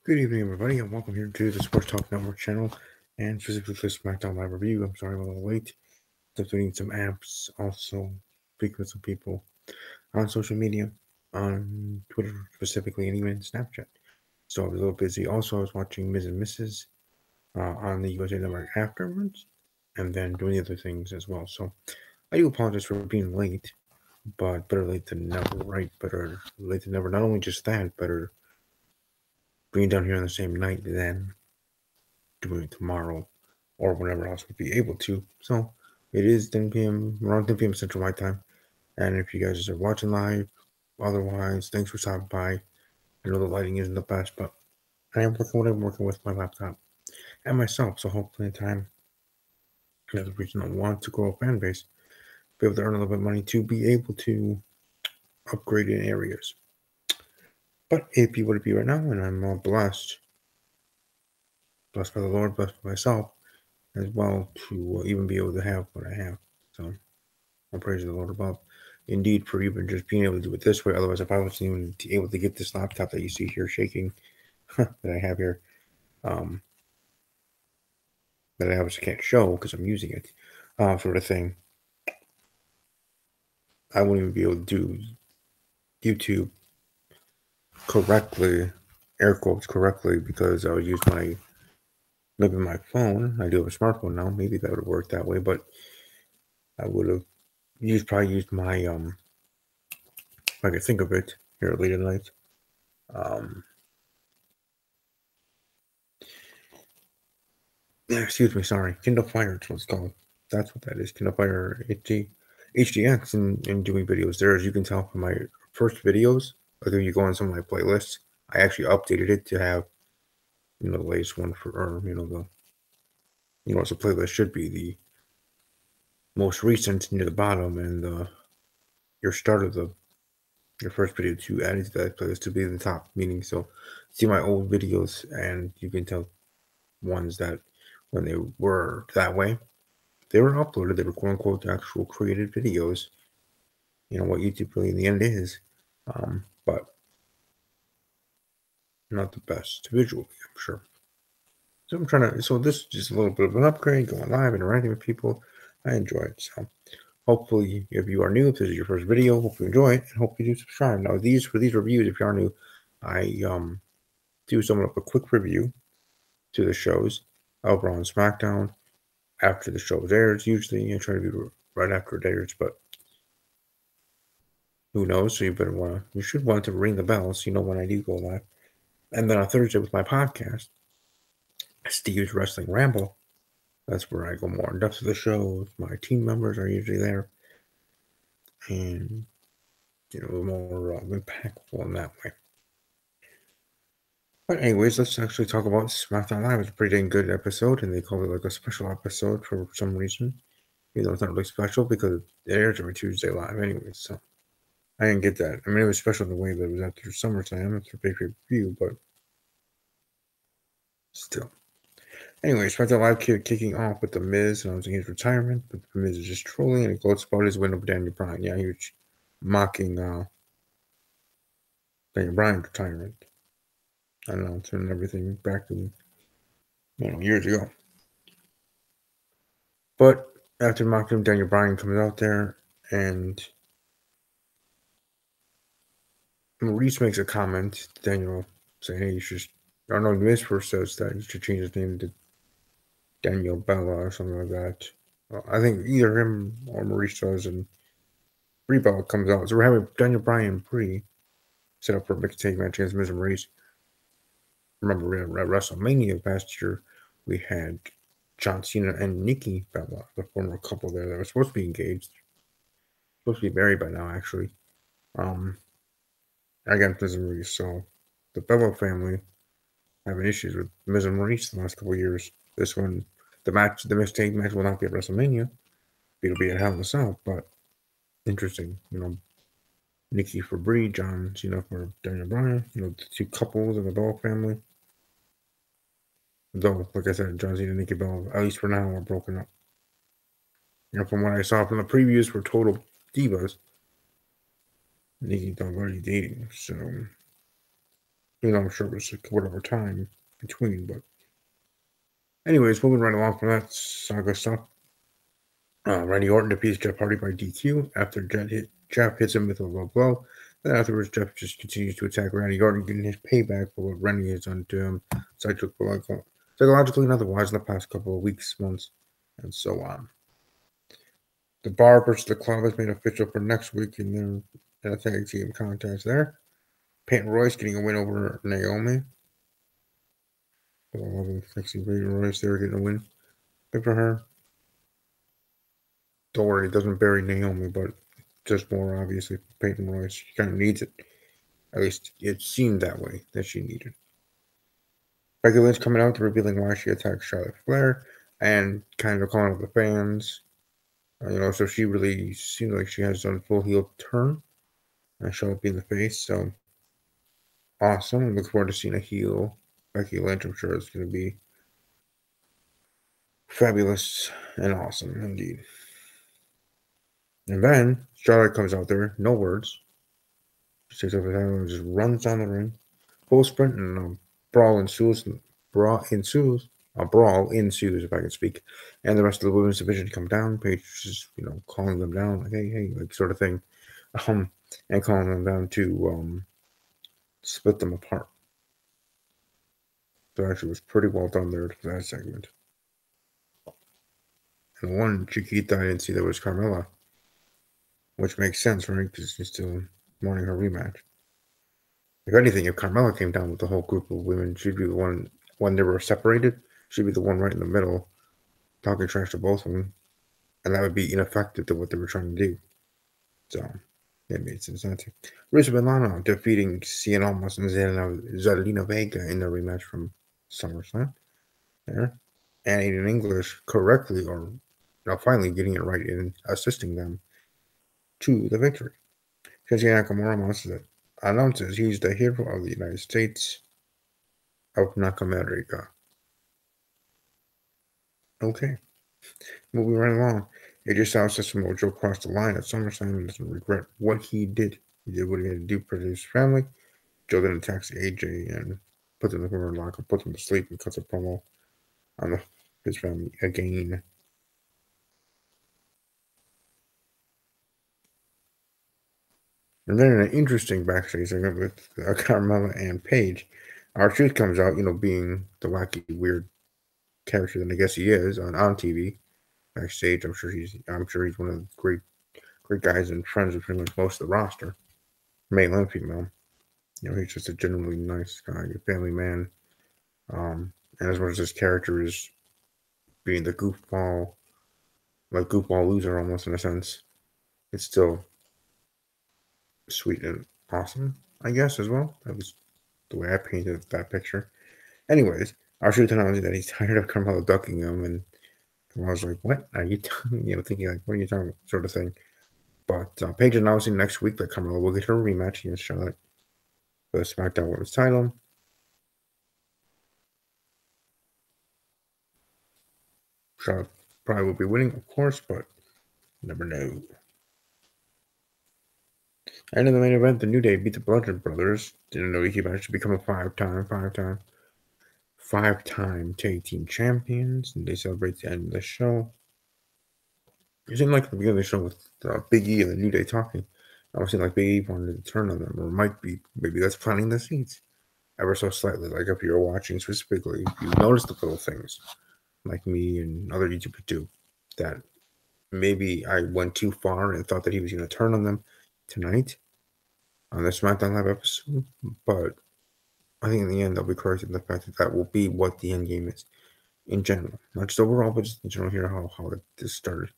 Good evening, everybody, and welcome here to the Sports Talk Network channel, and specifically for Smackdown Live Review. I'm sorry I'm a little late. Updating some apps, also speaking with some people on social media, on Twitter specifically, and even Snapchat. So I was a little busy. Also, I was watching Ms. and Mrs. On the USA Network afterwards, and then doing the other things as well. So I do apologize for being late, but better late than never, right? Better late than never. Not only just that, better being down here on the same night than doing it tomorrow or whenever else would be able to. So it is 10 p.m. around 10 p.m. Central My Time. And if you guys are watching live, otherwise, thanks for stopping by. I know the lighting isn't the best, but I am working what I'm working with my laptop and myself. So hopefully in time, another reason I want to grow a fan base, be able to earn a little bit of money to be able to upgrade in areas. But if you would be right now, and I'm blessed by the Lord, blessed by myself as well to even be able to have what I have. So I'll praise the Lord above. Indeed, for even just being able to do it this way. Otherwise, if I wasn't even able to get this laptop that you see here shaking that I have here, that I obviously can't show because I'm using it, sort of thing, I wouldn't even be able to do YouTube correctly, air quotes correctly, because I would use maybe my phone. I do have a smartphone now. Maybe that would have worked that way, but I would have probably used my if I could think of it here late at night. Excuse me, sorry. Kindle Fire is what it's called. That's what that is. Kindle Fire HDX and doing videos there. As you can tell from my first videos, whether you go on some of my playlists, I actually updated it to have, the latest one as a playlist should be the most recent near the bottom, and your start of your first video to add into that playlist to be in the top. Meaning, so see my old videos, and you can tell ones that when they were that way, they were uploaded. They were quote unquote actual created videos. You know what YouTube really in the end is, but not the best visually, I'm sure. So I'm trying to. So this is just a little bit of an upgrade, going live, interacting with people. I enjoy it. So hopefully, if you are new, if this is your first video, hope you enjoy it, and hope you do subscribe. Now, for these reviews, if you are new, I do somewhat of a quick review to the shows over on Smackdown after the show airs. Usually, I try to do right after it airs, but who knows? So you should want to ring the bell so you know when I do go live. And then on Thursday with my podcast, Steve's Wrestling Ramble. That's where I go more in depth of the shows. My team members are usually there, and more impactful in that way. But anyways, let's actually talk about SmackDown Live. It's a pretty dang good episode, and they call it like a special episode for some reason. Even though it's not really special because it airs every Tuesday live anyway, so I didn't get that. I mean, it was special in the way that it was after SummerSlam, after pay-per-view, but still. Anyway, SmackDown Live kicking off with The Miz announcing his retirement, but The Miz is just trolling and he gloats about his win over Daniel Bryan. Yeah, he was mocking Daniel Bryan's retirement announcement and everything back to years ago. But after mocking him, Daniel Bryan comes out there and Maurice makes a comment to Daniel saying, hey, you should, I don't know, Miz first says that you should change his name to Daniel Bella or something like that. I think either him or Maurice does, and Brie Bella comes out. So we're having Daniel Bryan and Brie set up for a mixed tag match against Miz and Maurice. Remember, at WrestleMania last year, we had John Cena and Nikki Bella, the former couple there that was supposed to be engaged. Supposed to be married by now, actually. Against Miz and Maurice. So the Bella family having issues with Miz and Maurice the last couple of years. This one, the mixed tag match will not be at WrestleMania. It'll be at Hell in a Cell, but interesting, Nikki for Brie, John Cena for Daniel Bryan, the two couples in the Bella family. Though, like I said, John Cena and Nikki Bella, at least for now, are broken up. From what I saw from the previews for Total Divas, Nikki Bella already dating, so even though I'm sure it was like whatever time between. But anyways, moving right along from that saga stuff. Randy Orton defeats Jeff Hardy by DQ after Jeff hits him with a low blow. Then afterwards, Jeff just continues to attack Randy Orton, getting his payback for what Randy has done to him psychologically and otherwise in the past couple of weeks, months, and so on. The Bar versus the Club is made official for next week in a tag team contest there. Peyton Royce getting a win over Naomi. I love Peyton Royce there getting a win. Good for her. Don't worry, it doesn't bury Naomi, but just more obviously Peyton Royce. She kind of needs it. At least it seemed that way, that she needed. Becky Lynch coming out revealing why she attacked Charlotte Flair and kind of calling out the fans. So she really seems like she has done a full heel turn and Charlotte being the face. So awesome. I look forward to seeing a heel Becky Lynch. I'm sure it's going to be fabulous and awesome indeed. And then Charlotte comes out there, no words. She takes over the title and just runs down the ring. Full sprint and a brawl ensues. A brawl ensues, if I can speak. And the rest of the women's division come down. Paige is, calling them down, like, hey, like sort of thing. And calling them down to split them apart. So actually, it was pretty well done there for that segment. And one Chiquita I didn't see that was Carmella, which makes sense, right? Because she's still wanting her rematch. If anything, if Carmella came down with the whole group of women, she'd be the one when they were separated. She'd be the one right in the middle, talking trash to both of them, and that would be ineffective to what they were trying to do. So it made sense not to. Rich Milano defeating Cien Almas and Zelina Vega in the rematch from SummerSlam. There, and in English correctly, or finally getting it right in assisting them to the victory. Shinsuke Nakamura announces he's the hero of the United States of Nakamerica. Okay. Moving right along. AJ Styles says Samoa Joe crossed the line at SummerSlam and doesn't regret what he did. He did what he had to do for his family. Joe then attacks AJ and puts him in the corner locker, puts him to sleep, and cuts a promo on his family again. And then in an interesting backstage segment with Carmella and Paige, R-Truth comes out, being the wacky, weird character that I guess he is on TV backstage. I'm sure he's one of the great guys and friends with pretty much most of the roster, male and female. He's just a genuinely nice guy, a family man. And as much as his character is being the goofball loser almost in a sense, it's still sweet and awesome, I guess, as well. That was the way I painted that picture. Anyways, R-Truth announced that he's tired of Carmella ducking him, and I was like, what are you thinking, like, what are you talking about, sort of thing. But Paige announcing next week that Carmella will get her rematch against Charlotte for the SmackDown Women's title. Charlotte probably will be winning, of course, but never know. And in the main event, the New Day beat the Bludgeon Brothers. Didn't know he managed to become a five-time tag team champions, and they celebrate the end of the show. It seemed like at the beginning of the show with Big E and the New Day talking, I was seeing like Big E wanted to turn on them, or maybe that's planting the seeds ever so slightly. Like if you're watching specifically, you notice the little things, like me and other YouTubers do, that maybe I went too far and thought that he was going to turn on them tonight on the SmackDown Live episode, but I think in the end they'll be corrected in the fact that will be what the end game is in general, not just overall, but just in general. Here how this started.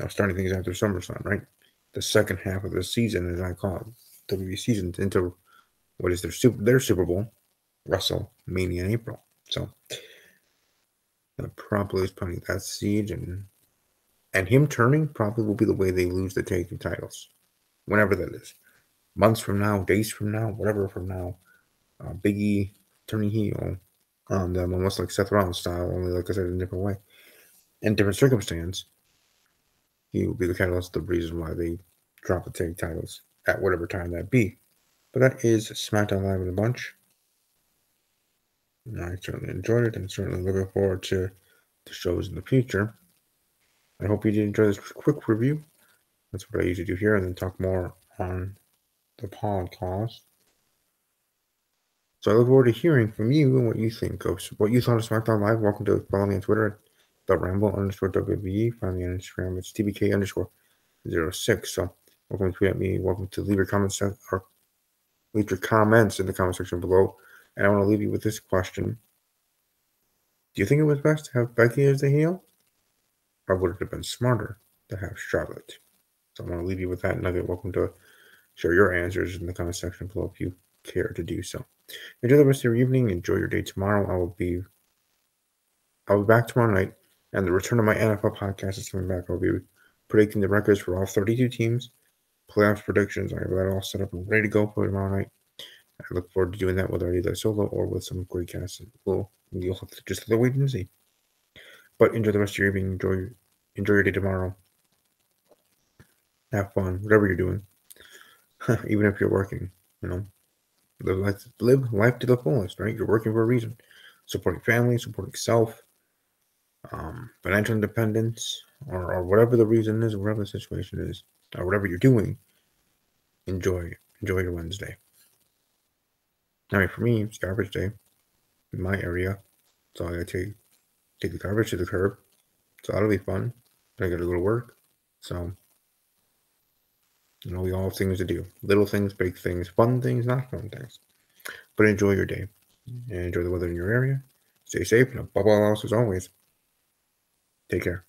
Starting things after SummerSlam, right? The second half of the season, as I call it, WWE season, into what is their Super Bowl, WrestleMania in April. So that probably is planting that seed, and him turning probably will be the way they lose the tag team titles, whenever that is, months from now, days from now, whatever from now. Big E turning heel on them, almost like Seth Rollins style, only like I said in a different way, in different circumstance. He will be the catalyst, the reason why they drop the tag titles at whatever time that be. But that is SmackDown Live in a bunch. I certainly enjoyed it and certainly looking forward to the shows in the future. I hope you did enjoy this quick review. That's what I usually do here, and then talk more on the podcast. So I look forward to hearing from you and what you think of what you thought of SmackDown Live. Welcome to follow me on Twitter at @ramble_WWE. Find me on Instagram. It's TBK_06. So welcome to tweet at me. Welcome to leave your comments or leave your comments in the comment section below. And I want to leave you with this question. Do you think it was best to have Becky as the heel? Or would it have been smarter to have Charlotte? So I want to leave you with that nugget. Welcome to share your answers in the comment section below if you care to do so. Enjoy the rest of your evening. Enjoy your day tomorrow. I'll be back tomorrow night, and the return of my NFL podcast is coming back. I'll be predicting the records for all 32 teams, playoffs predictions. I have that all set up and ready to go for tomorrow night. I look forward to doing that whether either solo or with some great guests. You'll have to just wait and see. But enjoy the rest of your evening. Enjoy your day tomorrow. Have fun, whatever you're doing. Even if you're working, live life to the fullest, right? You're working for a reason. Supporting family, supporting self, financial independence, or whatever the reason is, whatever the situation is, or whatever you're doing. Enjoy your Wednesday. I mean, for me, it's garbage day in my area, so I gotta take the garbage to the curb. So that'll be fun. I gotta go to work. So we all have things to do. Little things, big things, fun things, not fun things. But enjoy your day. And enjoy the weather in your area. Stay safe and above all else, as always, take care.